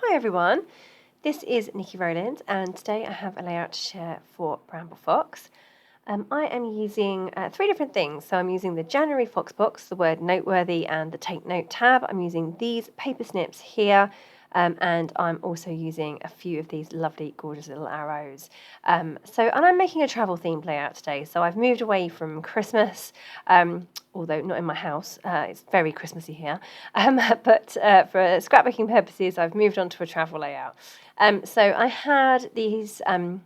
Hi everyone, this is Nikki Rowland and today I have a layout to share for Bramble Fox. I am using 3 different things. So I'm using the January Fox box, the word Noteworthy and the Take Note tab. I'm using these paper snips here and I'm also using a few of these lovely gorgeous little arrows. And I'm making a travel themed layout today. So I've moved away from Christmas, although not in my house. It's very Christmassy here. But for scrapbooking purposes, I've moved on to a travel layout. So I had these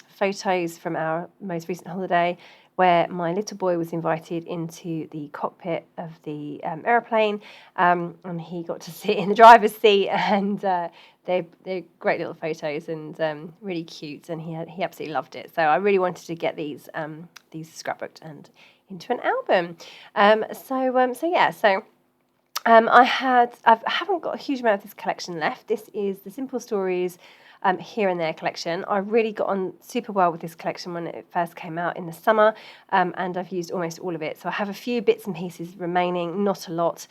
photos from our most recent holiday where my little boy was invited into the cockpit of the aeroplane and he got to sit in the driver's seat, and they're great little photos and really cute, and he absolutely loved it. So I really wanted to get these scrapbooked and into an album. I haven't got a huge amount of this collection left. This is the Simple Stories Here and There collection. I really got on super well with this collection when it first came out in the summer, and I've used almost all of it. So I have a few bits and pieces remaining, not a lot.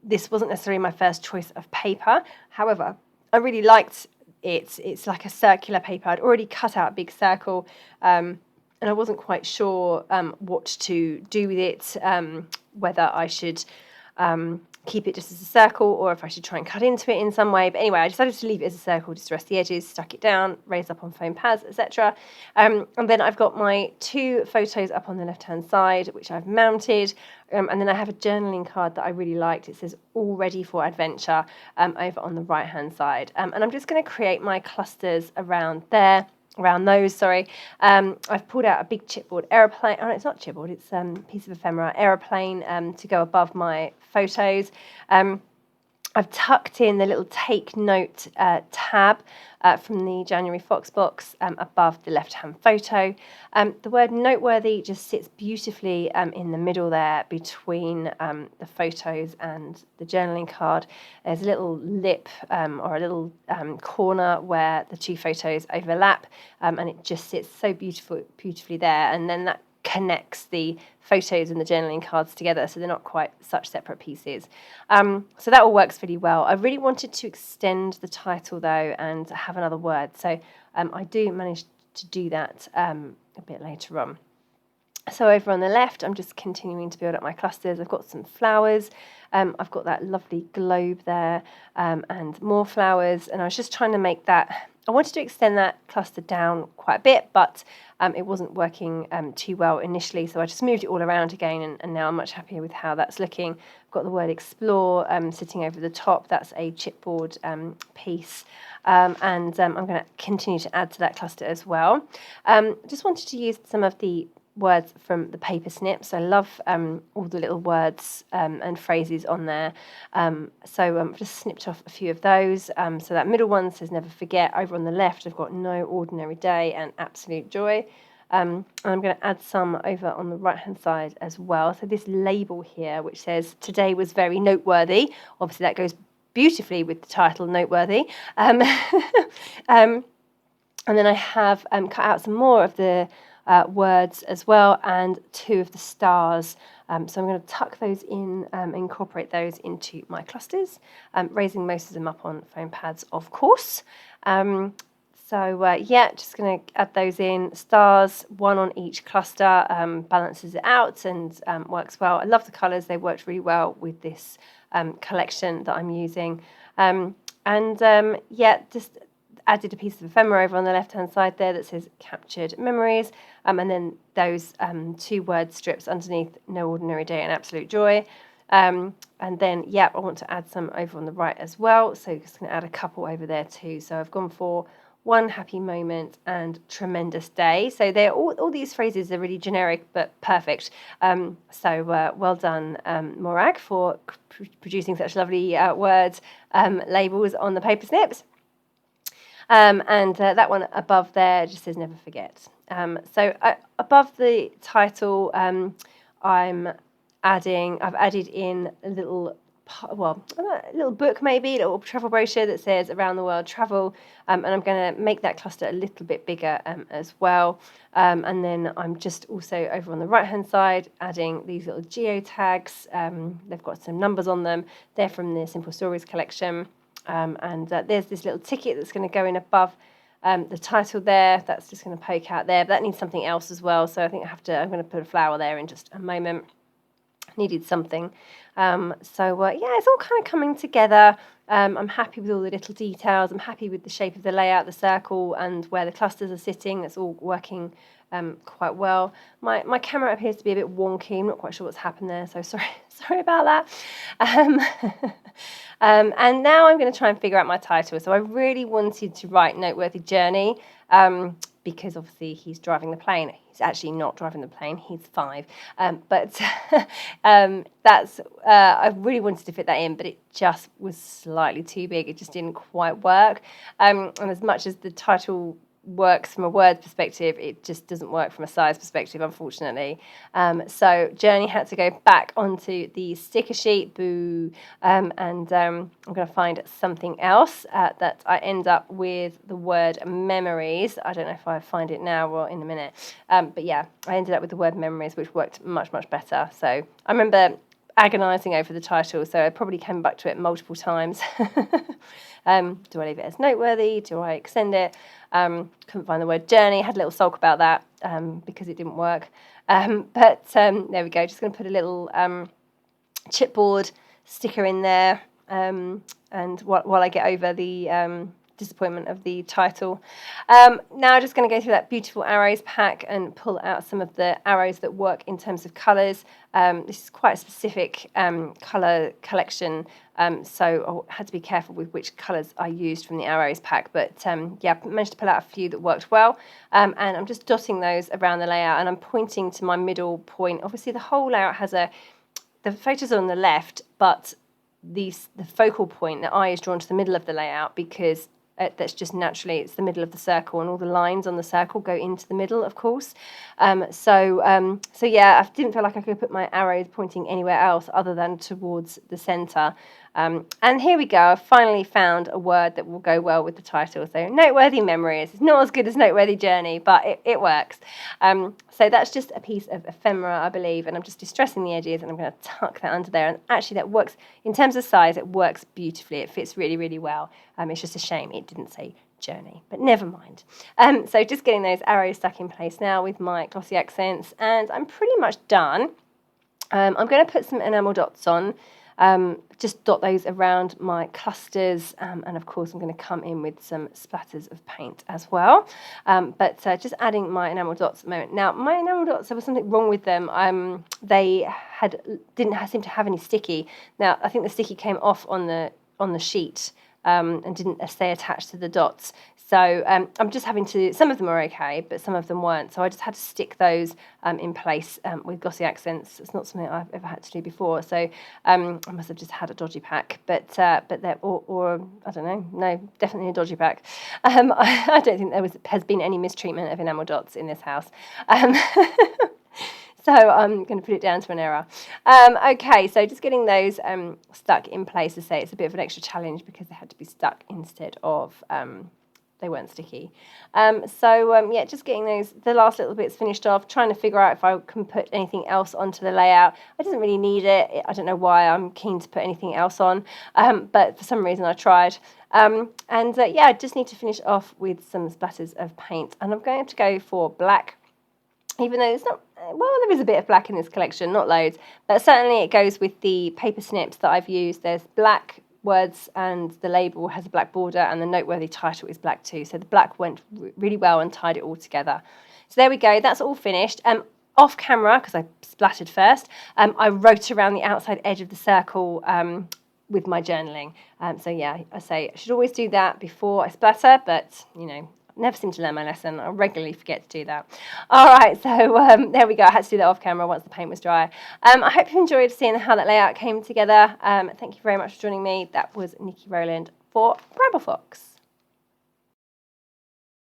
This wasn't necessarily my first choice of paper. However, I really liked it. It's like a circular paper. I'd already cut out a big circle, and I wasn't quite sure what to do with it, whether I should keep it just as a circle or if I should try and cut into it in some way. But anyway, I decided to leave it as a circle just to rest the edges, stuck it down, raised up on foam pads, etc. And then I've got my 2 photos up on the left-hand side, which I've mounted. And then I have a journaling card that I really liked. It says, "All ready for adventure," over on the right-hand side. And I'm just going to create my clusters around those. I've pulled out a big chipboard aeroplane. Oh, no, it's not chipboard, it's a piece of ephemera aeroplane to go above my photos. I've tucked in the little Take Note tab from the January Fox box above the left-hand photo. The word Noteworthy just sits beautifully in the middle there between the photos and the journaling card. There's a little lip or a little corner where the 2 photos overlap, and it just sits so beautifully there. And then that connects the photos and the journaling cards together, so they're not quite such separate pieces. So that all works really well. I really wanted to extend the title though and have another word, so I do manage to do that a bit later on. So over on the left, I'm just continuing to build up my clusters. I've got some flowers. I've got that lovely globe there and more flowers, and I was just trying to make that. I wanted to extend that cluster down quite a bit, but it wasn't working too well initially, so I just moved it all around again, and now I'm much happier with how that's looking. I've got the word explore sitting over the top. That's a chipboard piece, and I'm going to continue to add to that cluster as well. Just wanted to use some of the words from the paper snips. I love all the little words and phrases on there. So I've just snipped off a few of those. So that middle one says never forget. Over on the left, I've got no ordinary day and absolute joy. And I'm going to add some over on the right-hand side as well. So this label here, which says today was very noteworthy. Obviously, that goes beautifully with the title, Noteworthy. And then I have cut out some more of the words as well, and 2 of the stars. So I'm going to tuck those in, incorporate those into my clusters, raising most of them up on foam pads, of course. Just going to add those in. Stars, 1 on each cluster, balances it out and works well. I love the colours. They worked really well with this collection that I'm using. Just added a piece of ephemera over on the left-hand side there that says captured memories, and then those 2 word strips underneath, no ordinary day and absolute joy. And then, I want to add some over on the right as well, so just going to add a couple over there too. So I've gone for one happy moment and tremendous day. So they're all these phrases are really generic but perfect. Well done, Morag, for producing such lovely words labels on the paper snips. That one above there just says never forget. Above the title, I've added in little well, a little book maybe, a little travel brochure that says Around the World Travel, and I'm going to make that cluster a little bit bigger as well. And then I'm just also over on the right hand side adding these little geo tags. They've got some numbers on them. They're from the Simple Stories collection. And there's this little ticket that's going to go in above the title there. That's just going to poke out there, but that needs something else as well. So I think I'm going to put a flower there in just a moment. Needed something. Yeah, it's all kind of coming together. I'm happy with all the little details. I'm happy with the shape of the layout, the circle, and where the clusters are sitting. It's all working quite well. My camera appears to be a bit wonky. I'm not quite sure what's happened there, so sorry about that. And now I'm going to try and figure out my title. So I really wanted to write Noteworthy Journey, because obviously he's driving the plane. He's actually not driving the plane, he's 5. But I really wanted to fit that in, but it just was slightly too big. It just didn't quite work. And as much as the title works from a word perspective, it just doesn't work from a size perspective, unfortunately. So Journey had to go back onto the sticker sheet, boo, and I'm going to find something else that I end up with the word memories. I don't know if I find it now or in a minute, but yeah, I ended up with the word memories, which worked much better. So I remember agonising over the title, so I probably came back to it multiple times. Do I leave it as Noteworthy? Do I extend it? Couldn't find the word journey. Had a little sulk about that because it didn't work. But there we go. Just going to put a little chipboard sticker in there, and while I get over the disappointment of the title. Now just going to go through that beautiful arrows pack and pull out some of the arrows that work in terms of colours. This is quite a specific colour collection, so I had to be careful with which colours I used from the arrows pack, but yeah, I managed to pull out a few that worked well, and I'm just dotting those around the layout, and I'm pointing to my middle point. Obviously the whole layout has the photos are on the left, but the focal point, the eye is drawn to the middle of the layout because that's just naturally, it's the middle of the circle, and all the lines on the circle go into the middle, of course. So yeah, I didn't feel like I could put my arrows pointing anywhere else other than towards the centre. And here we go, I've finally found a word that will go well with the title. So Noteworthy Memories. It's not as good as Noteworthy Journey, but it works. So that's just a piece of ephemera, I believe, and I'm just distressing the edges, and I'm going to tuck that under there. And actually that works, in terms of size, it works beautifully. It fits really well. It's just a shame it didn't say journey, but never mind. So just getting those arrows stuck in place now with my glossy accents, and I'm pretty much done. I'm going to put some enamel dots on. Just dot those around my clusters, and of course I'm going to come in with some splatters of paint as well. But just adding my enamel dots at the moment. Now my enamel dots, there was something wrong with them. They didn't seem to have any sticky. Now I think the sticky came off on the sheet and didn't stay attached to the dots. So I'm just having to, some of them are okay, but some of them weren't. So I just had to stick those in place with glossy accents. It's not something I've ever had to do before. So I must have just had a dodgy pack, but or I don't know, no, definitely a dodgy pack. I don't think has been any mistreatment of enamel dots in this house. So I'm going to put it down to an error. Okay, so just getting those stuck in place. To say it's a bit of an extra challenge because they had to be stuck instead of they weren't sticky. Yeah, just getting the last little bits finished off, trying to figure out if I can put anything else onto the layout. I didn't really need it. I don't know why I'm keen to put anything else on, but for some reason I tried. Yeah, I just need to finish off with some splatters of paint, and I'm going to go for black. Even though it's not, well, there is a bit of black in this collection, not loads, but certainly it goes with the paper snips that I've used. There's black words and the label has a black border, and the Noteworthy title is black too. So the black went really well and tied it all together. So there we go, that's all finished. Off camera, because I splattered first, I wrote around the outside edge of the circle with my journaling. So yeah, I say I should always do that before I splatter, but you know, never seem to learn my lesson. I regularly forget to do that. All right, so there we go. I had to do that off camera once the paint was dry. I hope you enjoyed seeing how that layout came together. Thank you very much for joining me. That was Niki Rowland for Bramble Fox.